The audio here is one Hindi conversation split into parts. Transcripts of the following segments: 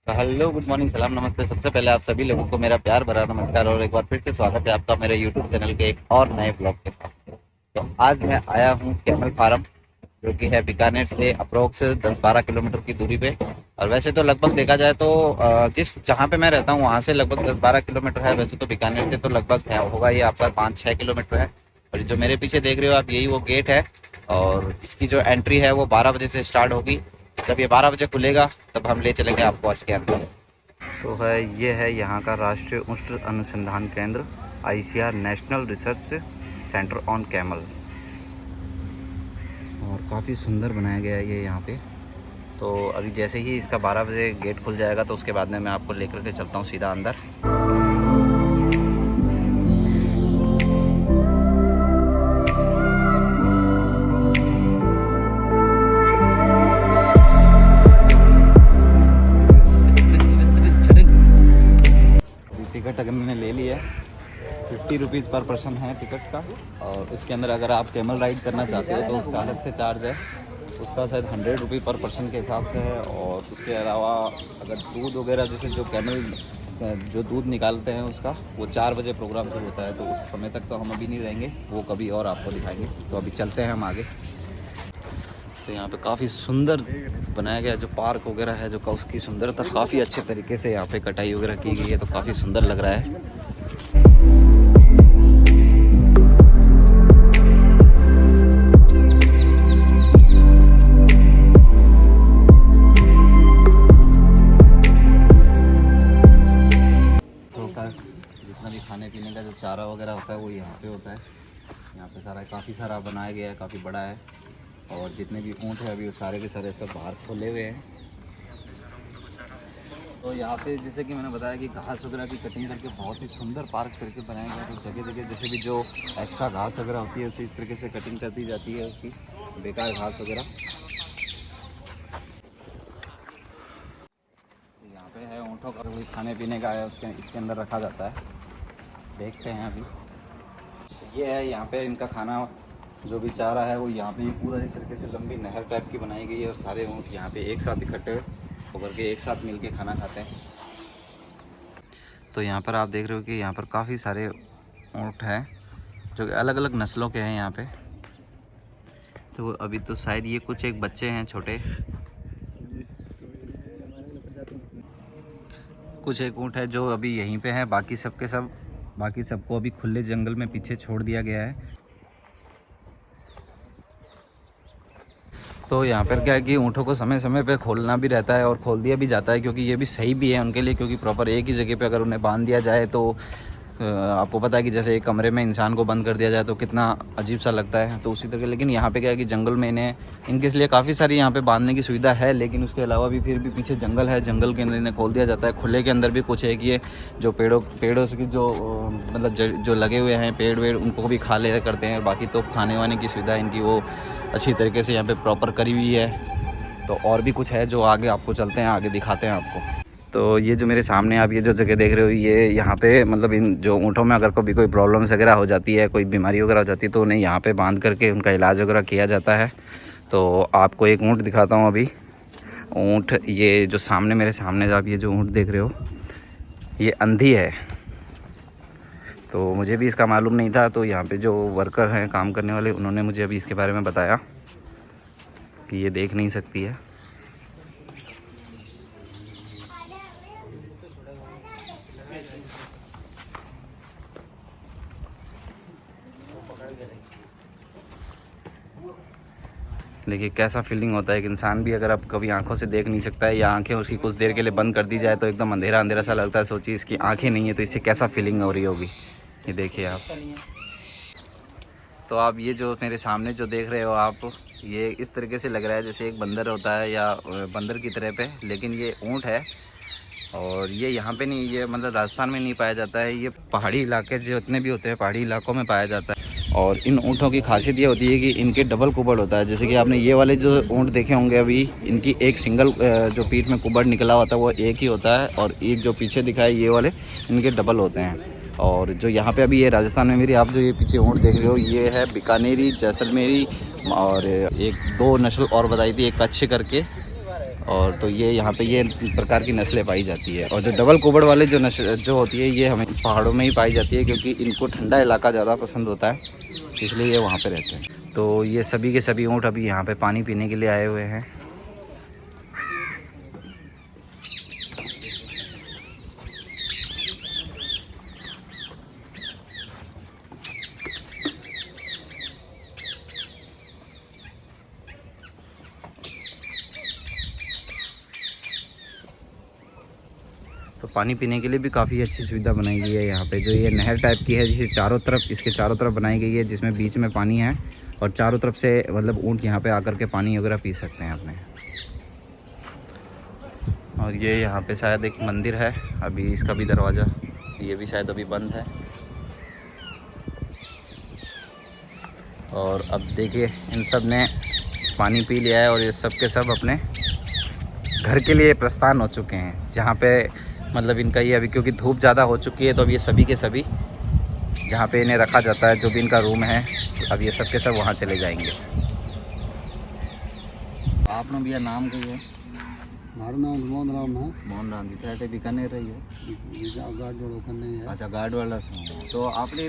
हेलो, गुड मॉर्निंग, सलाम, नमस्ते। सबसे पहले आप सभी लोगों को मेरा प्यार भरा नमस्कार और एक बार फिर से स्वागत है आपका मेरे यूट्यूब चैनल के एक और नए ब्लॉग के साथ। तो आज मैं आया हूँ कैमल फार्म, जो कि है बीकानेर से अप्रोक्स 10-12 किलोमीटर की दूरी पे। और वैसे तो लगभग देखा जाए तो जिस जहाँ पे मैं रहता हूँ वहाँ से लगभग 10-12 किलोमीटर है। वैसे तो बीकानेर से तो लगभग है होगा ये आपका 5-6 किलोमीटर है। और जो मेरे पीछे देख रहे हो आप, यही वो गेट है। और इसकी जो एंट्री है वो 12 बजे से स्टार्ट होगी। जब ये 12 बजे खुलेगा तब हम ले चलेंगे आपको इसके अंदर। तो है ये है यहाँ का राष्ट्रीय उष्ण अनुसंधान केंद्र, ICR national research centre on camel. और काफ़ी सुंदर बनाया गया है ये यहाँ पे। तो अभी जैसे ही इसका 12 बजे गेट खुल जाएगा तो उसके बाद में मैं आपको लेकर के चलता हूँ सीधा अंदर। टिकट अगर मैंने ले लिया है, 50 रुपीज़ पर पर्सन है टिकट का। और इसके अंदर अगर आप कैमल राइड करना चाहते हो तो उसका अलग से चार्ज है। उसका शायद 100 रुपये पर पर्सन के हिसाब से है। और उसके अलावा अगर दूध वगैरह, जैसे जो कैमल जो दूध निकालते हैं उसका, वो 4 बजे प्रोग्राम शुरू होता है। तो उस समय तक तो हम अभी नहीं रहेंगे, वो कभी और आपको दिखाएंगे। तो अभी चलते हैं हम आगे। तो यहाँ पे काफ़ी सुंदर बनाया गया जो पार्क वगैरह है, जो उसकी सुंदरता काफ़ी अच्छे तरीके से यहाँ पे कटाई वगैरह की गई है। तो काफ़ी सुंदर लग रहा है। जितना भी खाने पीने का जो चारा वगैरह होता है वो यहाँ पे होता है। यहाँ पे सारा काफ़ी सारा बनाया गया है, काफ़ी बड़ा है। और जितने भी ऊँट है अभी वो सारे के सारे सब बाहर खोले हुए हैं। तो यहाँ पे जैसे कि मैंने बताया कि घास वगैरह की कटिंग करके बहुत ही सुंदर पार्क करके बनाया गया है। तो जगह जगह जैसे भी जो एक्स्ट्रा घास वगैरह होती है उसी इस तरीके से कटिंग कर दी जाती है, उसकी बेकार घास वगैरह। यहाँ पे है ऊँटों का कोई खाने पीने का है, इसके अंदर रखा जाता है। देखते हैं अभी। ये है यहाँ पे इनका खाना, जो भी चारा है वो यहाँ पे पूरा इस तरीके से लंबी नहर टाइप की बनाई गई है। और सारे ऊँट यहाँ पे एक साथ इकट्ठे होकर के एक साथ मिलके खाना खाते हैं। तो यहाँ पर आप देख रहे हो कि यहाँ पर काफ़ी सारे ऊँट हैं जो कि अलग अलग नस्लों के हैं यहाँ पे। तो अभी तो शायद ये कुछ एक बच्चे हैं छोटे, कुछ एक ऊँट है जो अभी यहीं पे हैं। बाकी सबको अभी खुले जंगल में पीछे छोड़ दिया गया है। तो यहाँ पर क्या है कि ऊँटों को समय समय पर खोलना भी रहता है और खोल दिया भी जाता है, क्योंकि ये भी सही भी है उनके लिए। क्योंकि प्रॉपर एक ही जगह पे अगर उन्हें बांध दिया जाए तो आपको पता है कि जैसे एक कमरे में इंसान को बंद कर दिया जाए तो कितना अजीब सा लगता है। तो उसी तरह, लेकिन यहाँ पे क्या है कि जंगल में इनके लिए काफ़ी सारी यहाँ पे बांधने की सुविधा है। लेकिन उसके अलावा भी फिर भी पीछे जंगल है, जंगल के अंदर इन्हें खोल दिया जाता है। खुले के अंदर भी कुछ है कि ये जो पेड़ों से जो मतलब जो लगे हुए हैं पेड़ वेड़, उनको भी खा ले करते हैं। बाकी तो खाने वाने की सुविधा इनकी वो अच्छी तरीके से यहाँ पर प्रॉपर करी हुई है। तो और भी कुछ है जो आगे आपको चलते हैं, आगे दिखाते हैं आपको। तो ये जो मेरे सामने आप ये जो जगह देख रहे हो, ये यहाँ पे मतलब इन जो ऊँटों में अगर कभी कोई प्रॉब्लम्स वगैरह हो जाती है, कोई बीमारी वगैरह हो जाती है, तो उन्हें यहाँ पे बांध करके उनका इलाज वगैरह किया जाता है। तो आपको एक ऊँट दिखाता हूँ अभी। ऊँट ये जो सामने मेरे सामने आप ये जो ऊँट देख रहे हो, ये अंधी है। तो मुझे भी इसका मालूम नहीं था। तो यहाँ पर जो वर्कर हैं, काम करने वाले, उन्होंने मुझे अभी इसके बारे में बताया कि ये देख नहीं सकती है। देखिए कैसा फीलिंग होता है। एक इंसान भी अगर आप कभी आंखों से देख नहीं सकता है, या आंखें उसकी कुछ देर के लिए बंद कर दी जाए तो एकदम अंधेरा अंधेरा सा लगता है। सोचिए इसकी आंखें नहीं है तो इससे कैसा फीलिंग हो रही होगी, ये देखिए आप। तो आप ये जो मेरे सामने जो देख रहे हो आप, ये इस तरीके से लग रहा है जैसे एक बंदर होता है या बंदर की तरह पे, लेकिन ये ऊँट है। और ये यहाँ पे नहीं, ये मतलब राजस्थान में नहीं पाया जाता है। ये पहाड़ी इलाके जितने भी होते हैं, पहाड़ी इलाकों में पाया जाता है। और इन ऊँटों की खासियत ये होती है कि इनके डबल कुबड़ होता है। जैसे कि आपने ये वाले जो ऊँट देखे होंगे अभी, इनकी एक सिंगल जो पीठ में कुबड़ निकला होता है वो एक ही होता है। और एक जो पीछे दिखा है ये वाले, इनके डबल होते हैं। और जो यहाँ पे अभी ये राजस्थान में मेरी आप जो ये पीछे ऊँट देख रहे हो, ये है बीकानेरी, जैसलमेरी। और एक दो नस्ल और बताई थी, एक कच्छ करके और तो ये यहाँ पे ये प्रकार की नस्लें पाई जाती है। और जो डबल कोबड़ वाले जो नस्ल जो होती है ये हमें पहाड़ों में ही पाई जाती है, क्योंकि इनको ठंडा इलाका ज़्यादा पसंद होता है, इसलिए ये वहाँ पे रहते हैं। तो ये सभी के सभी ऊँट अभी यहाँ पे पानी पीने के लिए आए हुए हैं। तो पानी पीने के लिए भी काफ़ी अच्छी सुविधा बनाई गई है यहाँ पे। जो ये नहर टाइप की है जिसे चारों तरफ, इसके चारों तरफ बनाई गई है, जिसमें बीच में पानी है और चारों तरफ से मतलब ऊँट यहाँ पे आकर के पानी वगैरह पी सकते हैं अपने। और ये यहाँ पे शायद एक मंदिर है, अभी इसका भी दरवाज़ा ये भी शायद अभी बंद है। और अब देखिए इन सब ने पानी पी लिया है और ये सब के सब अपने घर के लिए प्रस्थान हो चुके हैं, जहाँ पे मतलब इनका ये अभी क्योंकि धूप ज़्यादा हो चुकी है तो अब ये सभी के सभी जहाँ पे इन्हें रखा जाता है, जो भी इनका रूम है, अब ये सब के सब वहाँ चले जाएंगे। आपने भैया नाम कही है? मारा नाम मोहन राम है। मोहन राम जी थे बीकानेर रही है। गार्ड वालों का नहीं है। अच्छा गार्ड वाला से। तो आपने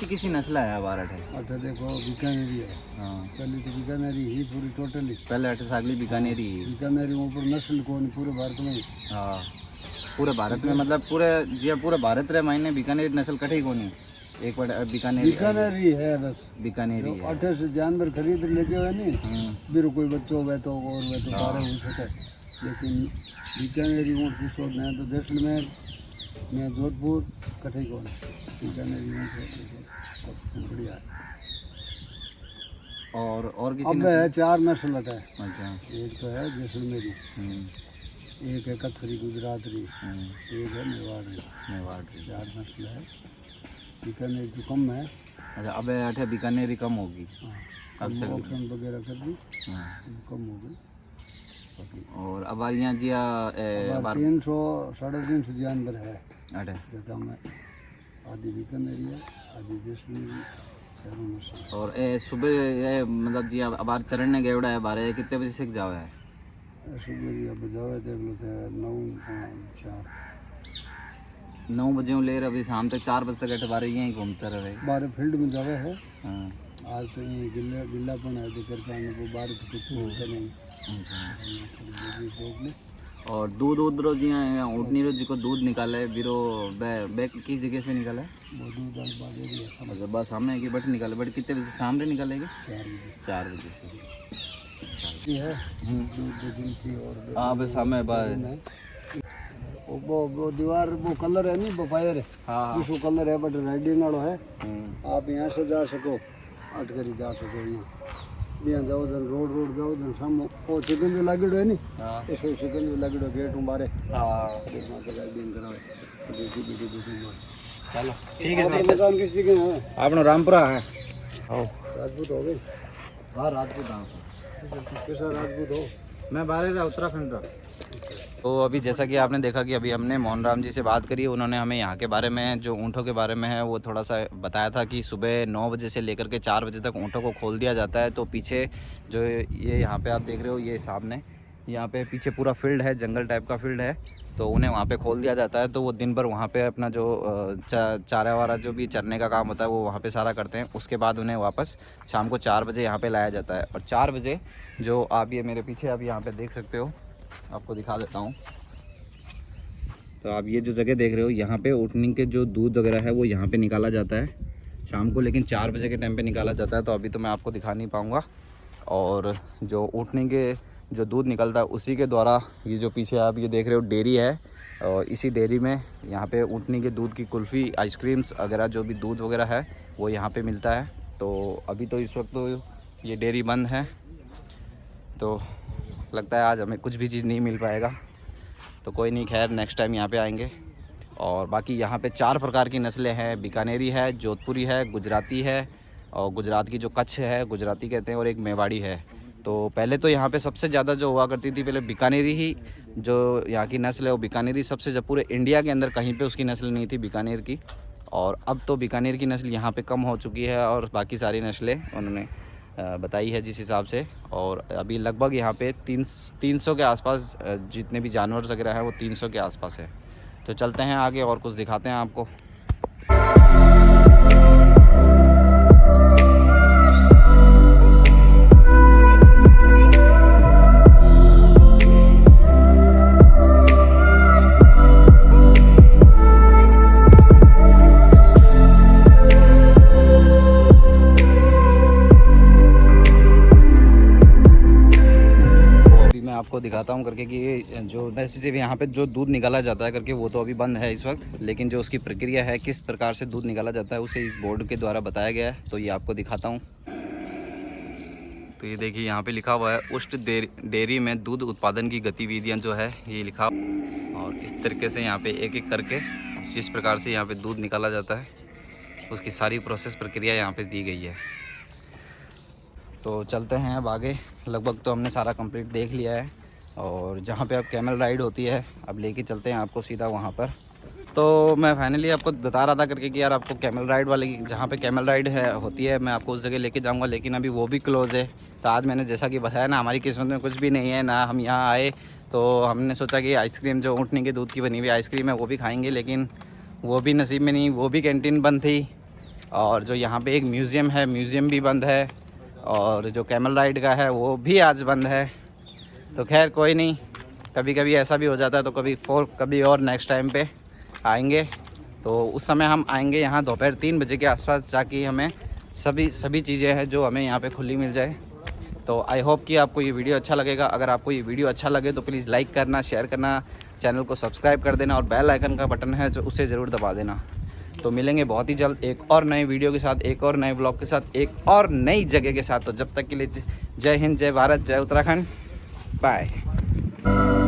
किसी नस्ल है बारह है? अठे देखो बीकानेरी है। हाँ पहले तो बीकानेरी ही पूरी टोटली। पहले अठे सागली बीकानेरी ही। बीकानेरी ऊपर नस्ल कौन पूरे भारत में? हाँ पूरे भारत में मतलब पूरे भारत रे मायने बीकानेर नस्ल कठी कोनी एक बार बीकानेरी है बस। बीकानेरी है। अठे से जानवर खरीद ले जाओ नहीं बिरो कोई बच्चों वे तो और वे तो बारह हो सके, लेकिन बीकानेरी ऊँट की शोध नहीं तो जैसलमेर में जोधपुर कठे कौन बीकानेरी ऊँट बढ़िया है। और किसी अब है चार नस्ल है। अच्छा एक तो है जैसलमेरी, एक है कथरी गुजरातरी, एक है मेवाड़ी। चार नस्ल है। बीकानेर की कम है। अच्छा अब अठे बीकानेरी कम होगी। अब से ऑप्शन वगैरह कर दी कम हो गई। और अब यहाँ जी 300 350 जानवर है अठे जगह में। आधी बीकानेरी है, आधी जैसलमेरी, शहरों में से। और सुबह मतलब जी अब चढ़ने गए उड़ा है बारह कितने बजे से जाओ है? सुबह अब जावे देख लो थे 9 बजे ले रहे, अभी शाम तक 4 बजे तक अठे बारह यहीं घूमते रहे। बारह फील्ड में जावे है। हाँ आज तो ये गिल्लापन है तो करके आने को बारह से कुछ होता नहीं। और दूध उधरो जी ऊँटनी रो जी को दूध निकाले बिरो बैग किस जगह से निकाले? मतलब बस सामने की बट निकाले, बट कितने बजे शाम रे निकालेगी? 4 बजे से है। हाँ बस सामने बस वो दीवार वो कलर है नहीं वो फायर है। हाँ उसको कलर है बट राइडिंग वाला है। आप यहाँ से जा सको, अट कर जा सको। यहाँ जाओ उधर रोड जाओ उधर सामने वो चिकन जो लागेड़ो है नी ऐसे चिकन जो लागेड़ो गेट बारे। राइडिंग करावे चलो ठीक है। मकान किस जगह है? आपनो रामपुरा है। राजपूत हो गए? हाँ राजपूत हाँ। कैसा राजपूत हो? मैं बाहर रहा उत्तराखंड का। तो अभी जैसा कि आपने देखा कि अभी हमने मोहन राम जी से बात करी, उन्होंने हमें यहाँ के बारे में जो ऊँटों के बारे में है वो थोड़ा सा बताया था कि सुबह 9 बजे से लेकर के 4 बजे तक ऊँटों को खोल दिया जाता है। तो पीछे जो ये यहाँ पे आप देख रहे हो ये सामने यहाँ पे पीछे पूरा फील्ड है, जंगल टाइप का फील्ड है, तो उन्हें वहाँ पे खोल दिया जाता है। तो वो दिन भर वहाँ पे अपना जो चारा वारा जो भी चरने का काम होता है वो वहाँ पे सारा करते हैं। उसके बाद उन्हें वापस शाम को 4 बजे यहाँ पे लाया जाता है। और 4 बजे जो आप ये मेरे पीछे आप यहाँ पे देख सकते हो, आपको दिखा देता हूँ। तो आप ये जो जगह देख रहे हो यहाँ पे ऊँटनी के जो दूध वगैरह है वो यहाँ पे निकाला जाता है शाम को, लेकिन 4 बजे के टाइम पे निकाला जाता है। तो अभी तो मैं आपको दिखा नहीं पाऊँगा। और जो ऊँटनी के जो दूध निकलता है उसी के द्वारा ये जो पीछे आप ये देख रहे हो डेयरी है, और इसी डेयरी में यहाँ पे ऊँटनी के दूध की कुल्फ़ी, आइसक्रीम्स वगैरह जो भी दूध वगैरह है वो यहाँ पे मिलता है। तो अभी तो इस वक्त तो ये डेयरी बंद है, तो लगता है आज हमें कुछ भी चीज़ नहीं मिल पाएगा। तो कोई नहीं, खैर नेक्स्ट टाइम यहाँ पे आएंगे। और बाकी यहाँ पे 4 प्रकार की नस्लें हैं, बीकानेरी है, जोधपुरी है, गुजराती है, और गुजरात की जो कच्छ है गुजराती कहते हैं, और एक मेवाड़ी है। तो पहले तो यहाँ पे सबसे ज़्यादा जो हुआ करती थी पहले बीकानेरी ही, जो यहाँ की नस्ल है वो बीकानेरी सबसे, जब पूरे इंडिया के अंदर कहीं पे उसकी नस्ल नहीं थी बीकानेर की। और अब तो बीकानेर की नस्ल यहाँ पे कम हो चुकी है और बाकी सारी नस्लें उन्होंने बताई है जिस हिसाब से। और अभी लगभग यहाँ पे 300 के आसपास जितने भी जानवर वगैरह हैं वो 300 के आसपास है। तो चलते हैं आगे और कुछ दिखाते हैं आपको। आपको दिखाता हूँ करके कि जो वैसे सिर्फ यहाँ पे जो दूध निकाला जाता है करके वो तो अभी बंद है इस वक्त, लेकिन जो उसकी प्रक्रिया है किस प्रकार से दूध निकाला जाता है उसे इस बोर्ड के द्वारा बताया गया है। तो ये आपको दिखाता हूँ। तो ये देखिए यहाँ पे लिखा हुआ है उष्ट डेयरी में दूध उत्पादन की गतिविधियाँ जो है ये लिखा, और इस तरीके से यहाँ पे एक एक करके जिस प्रकार से यहाँ पे दूध निकाला जाता है उसकी सारी प्रोसेस प्रक्रिया यहाँ पे दी गई है। तो चलते हैं अब आगे। लगभग तो हमने सारा कंप्लीट देख लिया है, और जहाँ पे अब कैमल राइड होती है अब लेके चलते हैं आपको सीधा वहाँ पर। तो मैं फाइनली आपको बता रहा था करके कि यार आपको कैमल राइड वाली जहाँ पे कैमल राइड है होती है मैं आपको उस जगह लेके जाऊँगा, लेकिन अभी वो भी क्लोज़ है। तो आज मैंने जैसा कि बताया ना, हमारी किस्मत में कुछ भी नहीं है ना, हम यहाँ आए तो हमने सोचा कि आइसक्रीम जो ऊँटनी के दूध की बनी हुई आइसक्रीम है वो भी खाएँगे, लेकिन वो भी नसीब में नहीं, वो भी कैंटीन बंद थी। और जो यहाँ पर एक म्यूज़ियम है, म्यूज़ियम भी बंद है, और जो कैमल राइड का है वो भी आज बंद है। तो खैर कोई नहीं, कभी कभी ऐसा भी हो जाता है, तो कभी और नेक्स्ट टाइम पे आएंगे। तो उस समय हम आएंगे यहाँ दोपहर 3 बजे के आसपास, ताकि हमें सभी चीज़ें हैं जो हमें यहाँ पे खुली मिल जाए। तो आई होप कि आपको ये वीडियो अच्छा लगेगा। अगर आपको ये वीडियो अच्छा लगे तो प्लीज़ लाइक करना, शेयर करना, चैनल को सब्सक्राइब कर देना, और बेल आइकन का बटन है जो उसे ज़रूर दबा देना। तो मिलेंगे बहुत ही जल्द एक और नए वीडियो के साथ, एक और नए ब्लॉग के साथ, एक और नई जगह के साथ। तो जब तक के लिए जय हिंद, जय भारत, जय उत्तराखंड, बाय।